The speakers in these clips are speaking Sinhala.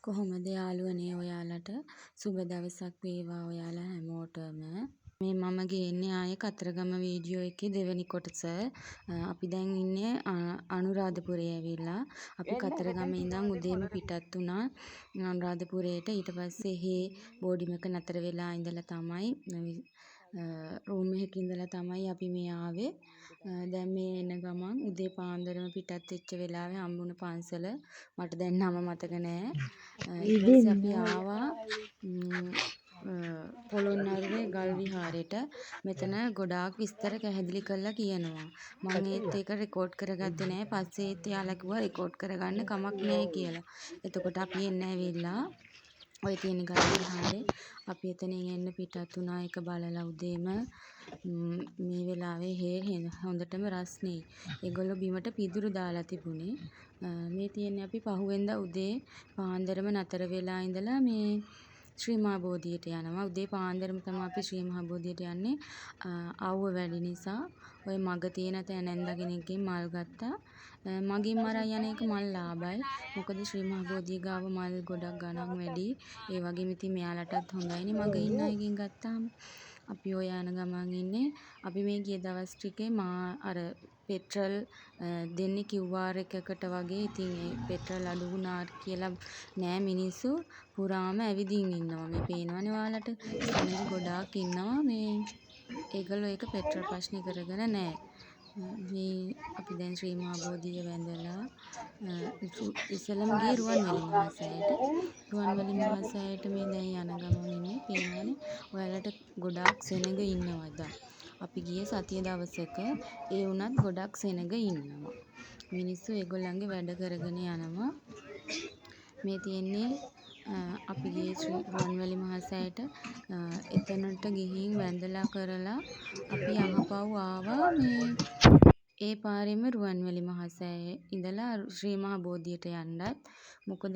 කොහොමද යාළුවනේ ඔයාලට සුබ දවසක් වේවා ඔයාලා හැමෝටම. මේ මම ගේන්නේ ආයේ කතරගම වීඩියෝ එකේ දෙවෙනි කොටස. අපි දැන් ඉන්නේ අනුරාධපුරේ ඇවිල්ලා. අපි කතරගම ඉඳන් උදේම පිටත් වුණා අනුරාධපුරේට. ඊට පස්සේ එහෙ බෝඩිමක නතර වෙලා ඉඳලා තමයි රූම් එකක ඉඳලා තමයි අපි මේ ආවේ. දැන් මේ එන ගමන් උදේ පාන්දරම පිටත් වෙච්ච වෙලාවේ හම්බුණ පන්සල මට දැන් නම මතක නෑ. ඊට පස්සේ අපි ආවා පොළොන්නරුවේ ගල් විහාරෙට. මෙතන ගොඩාක් විස්තර පැහැදිලි කරලා කියනවා. මම ඒත් ඒක රෙකෝඩ් කරගත්තේ නෑ. පස්සේ ඒත් එයාලා කිව්වා රෙකෝඩ් කරගන්න කමක් නෑ කියලා. එතකොට අපි එන්න ඇවිල්ලා ඔය තියෙන ගල් විහාරේ අපි එතනින් එන්න පිටත් වුණා. ඒක බලලා උදේම මේ වෙලාවේ හොඳටම රස්නේ. ඒගොල්ලෝ බිමට පිදුරු දාලා තිබුණේ. මේ තියෙන්නේ අපි පහුවෙන්දා උදේ පාන්දරම නතර වෙලා ඉඳලා මේ ශ්‍රී මහා බෝධියට යනවා. උදේ පාන්දරම තමයි අපි ශ්‍රී මහා බෝධියට යන්නේ. අවුව වැඩි නිසා ඔය මග තියෙන තැනෙන්දා කෙනෙක්ගෙන් මල් ගත්තා. මගෙන් අරන් යන එක මල් ලාභයි. මොකද ශ්‍රී මහා බෝධිය ගාව මල් ගොඩක් ගණන් වැඩි. ඒ වගේම ඉතින් මෙයාලටත් හොඳයිනේ මග ඉන්න අයගෙන් ගත්තාම. අපි ඔය යන ගමන් ඉන්නේ. අපි මේ ගිය දවස් ටිකේ අර පෙට්‍රල් දෙන්නේ QR එකකට වගේ. ඉතින් ඒ පෙට්‍රල් අඩු වුණා කියලා නෑ මිනිස්සු පුරාම ඇවිදින් ඉන්නවා. මේ පේනවනේ ඔයාලට. එතනදි ගොඩාක් ඉන්නවා මේ ඒගොල්ලෝ ඒක පෙට්‍රල් ප්‍රශ්නේ කරගෙන නෑ. මේ අපි දැන් ශ්‍රී මහා බෝධිය වැඳලා ඉස්සෙල්ලම ගියේ රුවන්වැලි මහා සෑයට. රුවන්වැලි මහා සෑයට මේ දැන් යන ගමන් ඉන්නේ. පේනවනේ ඔයාලට ගොඩාක් සෙනඟ ඉන්නවා දැන්. අපි ගියේ සතිය දවසක. ඒ වුණත් ගොඩක් සෙනඟ ඉන්නවා. මිනිස්සු ඒගොල්ලන්ගේ වැඩ කරගෙන යනවා. මේ තියෙන්නේ අපි ගියේ රුවන්වැලි මහා සෑයට. එතනට ගිහින් වැඳලා කරලා අපි යහපව් ආවා මේ ඒ පාරෙම රුවන්වැලි මහා සෑයේ ඉඳලා ශ්‍රී මහා බෝධියට යන්නත්. මොකද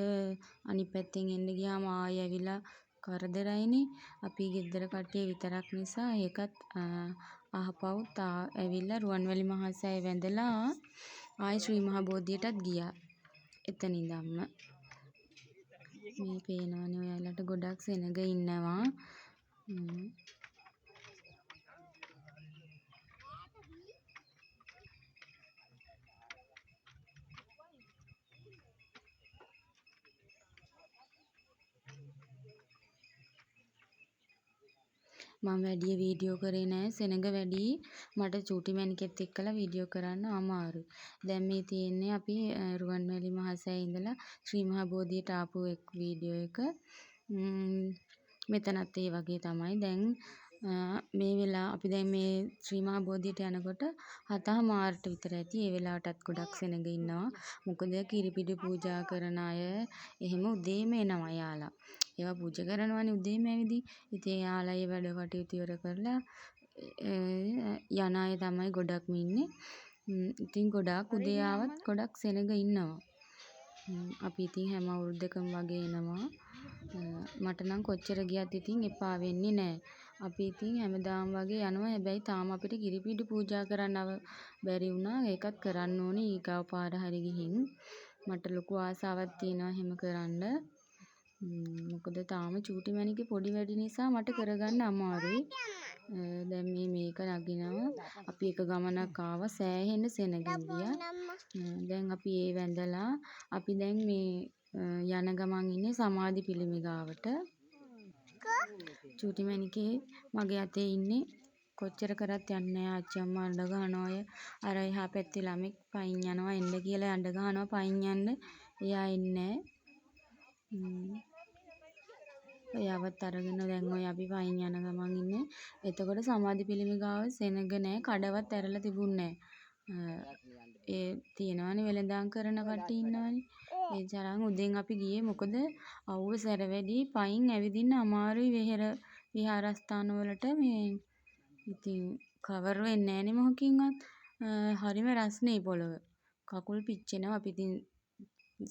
අනිත් පැත්තෙන් එන්න ගියාම ආයෙ ඇවිල්ලා කරදරයිනේ. අපි ගෙදර කට්ටිය විතරක් නිසා ඒකත් අහපව් ඇවිල්ලා රුවන්වැලි මහා සෑය වැඳලා ආයෙ ශ්‍රී මහා බෝධියටත් ගියා. එතන ඉඳන්ම මේ පේනවනේ ඔයාලට ගොඩක් සෙනඟ ඉන්නවා. මම වැඩි වීඩියෝ කරේ නෑ. සෙනඟ වැඩි. මට චූටි මැණිකෙත් එක්කලා වීඩියෝ කරන්න අමාරුයි. දැන් මේ තියෙන්නේ අපි රුවන්වැලි මහා සෑයේ ඉඳලා ශ්‍රී මහා බෝධියට ආපු වීඩියෝ එක. මෙතනත් ඒ වගේ තමයි. දැන් මේ වෙලාව අපි දැන් මේ ශ්‍රී මහා බෝධියට යනකොට 7:00ට විතර ඇති. ඒ වෙලාවටත් ගොඩක් සෙනඟ ඉන්නවා. මොකද කිරිපිඩි පූජා කරන අය එහෙම උදේම එනවා යාලා. ඒවා පූජා කරනවානේ උදේම ඇවිදින්. ඉතින් යාලා ඒ වැඩ කටයුතු ඉවර කරලා යන අය තමයි ගොඩක්ම ඉන්නේ. ඉතින් ගොඩාක් උදේ ආවත් ගොඩක් සෙනඟ ඉන්නවා. අපි ඉතින් හැම අවුරුද්දකම වගේ එනවා. මට නම් කොච්චර ගියත් ඉතින් එපා වෙන්නේ නෑ. අපි ඉතින් හැමදාම වගේ යනවා. හැබැයි තාම අපිට කිරිපිඩි පූජා කරන්න බැරි වුණා. ඒකත් කරන්න ඕනේ ඊගාව පාර හරි ගිහින්. මට ලොකු ආසාවක් තියෙනවා එහෙම කරන්න. මොකද තාම චූටි මැණිකේ පොඩි වැඩි නිසා මට කරගන්න අමාරුයි. දැන් මේක නගිනවා. අපි එක ගමනක් ආවා. සෑහෙන සෙනඟින් ගියා. දැන් අපි ඒ වැඳලා අපි දැන් මේ යන ගමන් ඉන්නේ සමාධි පිළිමය ගාවට. චූටි මැණිකේ මගේ අතේ ඉන්නේ. කොච්චර කරත් යන්නේ නැහැ. ආච්චි අම්මා අඬ ගන්නවා. අර එහා පැත්තේ ළමෙක් පයින් යනවා එන්න කියලා අඬ ගන්නවා පයින් යන්න. එයා එන්නේ නැහැ. එයාවත් අරගෙන දැන් ඔය අපි පයින් යන ගමන් ඉන්නේ. එතකොට සමාධි පිළිමය ගාව සෙනඟ නැහැ. කඩවත් ඇරලා තිබුණේ නැහැ. ඒ තියෙනවනේ වෙළඳාම් කරන කට්ටිය ඉන්නවනේ. ඒ තරම් උදෙන් අපි ගියේ මොකද අවුව සැර වැඩි පයින් ඇවිදින්න අමාරුයි විහාරස්ථාන වලට මේ ඉතින් කවර් වෙන්නේ නැහනේ මොහොකින්වත්. හරිම රස්නේ පොළව. කකුල් පිච්චෙනවා. අපි ඉතින්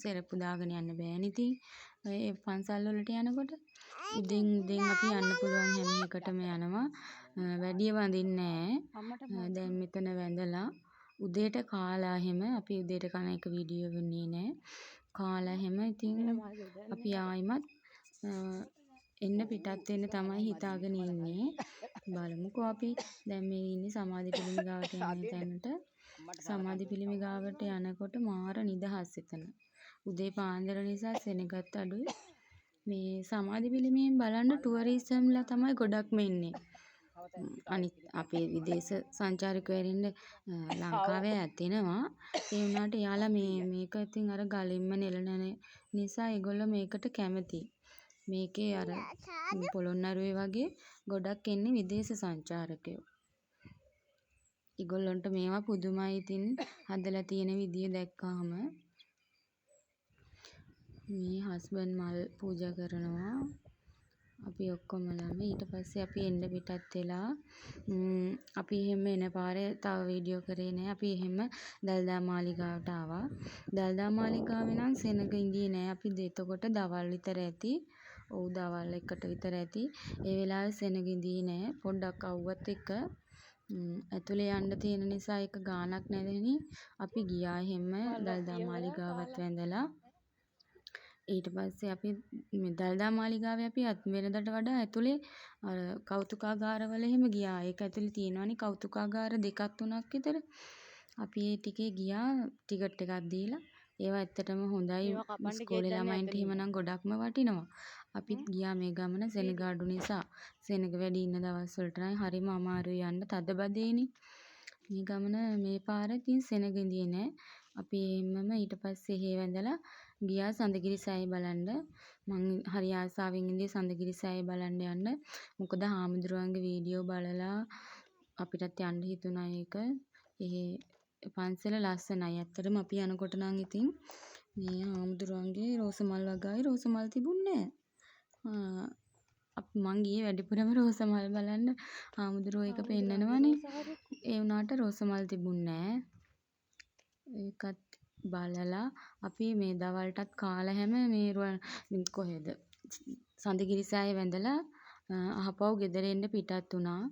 සෙරප්පු දාගෙන යන්න බෑනේ ඉතින්. ඒ පන්සල් වලට යනකොට උදෙන් අපි යන්න පුළුවන් හැම එකටම යනවා. වැඩිය වඳින්නේ නැහැ. දැන් මෙතන වැඳලා උදේට කාලා එහෙම අපි උදේට කන එක වීඩියෝ වෙන්නේ නැහැ. කාලා එහෙම ඉතින් අපි ආයිමත් එන්න පිටත් වෙන්න තමයි හිතාගෙන ඉන්නේ. බලමුකෝ අපි දැන් මේ ඉන්නේ සමාධි පිළිම ගාවට යන තැනට. සමාධි පිළිම ගාවට යනකොට මාර නිදහස් එතන. උදේ පාන්දර නිසා සෙනගත් අඩුයි. මේ සමාධි පිළිමයෙන් බලන්න ටුවරිසම්ලා තමයි ගොඩක්ම එන්නේ. අනිත් අපේ විදේශ සංචාරකයෝ එරින්න ලංකාවේ ඇතිනවා. ඒ වුණාට යාලා මේක ඉතින් අර ගලින්ම නෙලන නිසා ඒගොල්ලෝ මේකට කැමති. මේකේ අර පොළොන්නරුවේ වගේ ගොඩක් එන්නේ විදේශ සංචාරකයෝ. ඒගොල්ලන්ට මේවා පුදුමයි ඉතින් හදලා තියෙන විදිය දැක්කාම. මේ හස්බන්ඩ් මල් පූජා කරනවා. අපි ඔක්කොමලම ඊට පස්සේ අපි එන්න පිටත් වෙලා අපි එහෙම එන පාරේ තව වීඩියෝ කරේ නෑ. අපි එහෙම දළදා මාලිගාවට ආවා. දළදා මාලිගාවේ නම් සෙනග ඉඳී නෑ. අපි එතකොට දවල් විතර ඇති. ඔව් දවල් 1ට විතර ඇති. ඒ වෙලාවේ සෙනග ඉඳී නෑ. පොඩ්ඩක් අවුවත් එක්ක ඇතුලේ යන්න තියෙන නිසා ඒක ගානක් නැදෙනි. අපි ගියා එහෙම දළදා මාලිගාවත් වැඳලා. ඊට පස්සේ අපි දළදා මාලිගාවේ අපි වෙනදට වඩා ඇතුලේ අර කෞතුකාගාරවල එහෙම ගියා. ඒක ඇතුලේ තියෙනවනේ කෞතුකාගාර 2ක් 3ක් විතර. අපි ඒ ටිකේ ගියා ටිකට් එකක් දීලා. ඒවා ඇත්තටම හොඳයි. ඉස්කෝලේ ළමයින්ට එහෙමනම් ගොඩක්ම වටිනවා. අපිත් ගියා මේ ගමන සෙනග අඩු නිසා. සෙනග වැඩි ඉන්න දවස් වලට නම් හරිම අමාරුයි යන්න තද බදේනේ. මේ ගමන මේ පාර ඉතින් සෙනග ඉඳියේ නෑ. අපි එන්නම ඊට පස්සේ එහෙ වැඳලා ගියා සඳගිරි සෑය බලන්න. මං හරි ආසාවෙන් ඉඳියේ සඳගිරි සෑය බලන්න යන්න. මොකද හාමුදුරුවන්ගේ වීඩියෝ බලලා අපිටත් යන්න හිතුණා ඒක. එහෙ පන්සල ලස්සනයි. ඇත්තටම අපි යනකොට නම් ඉතින් මේ හාමුදුරුවන්ගේ රෝස මල් වගාවේ රෝස මල් තිබුණේ නෑ. මං ගියේ වැඩිපුරම රෝස මල් බලන්න. හාමුදුරුවෝ ඒක පෙන්නනවනේ. ඒ වුණාට රෝස මල් තිබුණේ නෑ. ඒකත් බලලා අපි මේ දවල්ටත් කාලා හැම මේ කොහෙද සඳගිරි සෑය වැඳලා අහපව් ගෙදර එන්න පිටත් වුණා.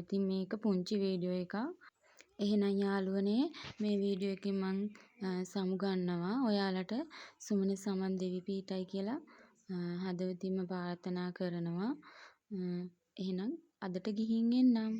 ඉතින් මේක පුංචි වීඩියෝ එකක්. එහෙනම් යාළුවනේ මේ වීඩියෝ එකෙන් මං සමුගන්නවා. ඔයාලට සුමන සමන් දෙවි පීඨයි කියලා හදවතින්ම ප්‍රාර්ථනා කරනවා. එහෙනම් අදට ගිහින් එන්නම්.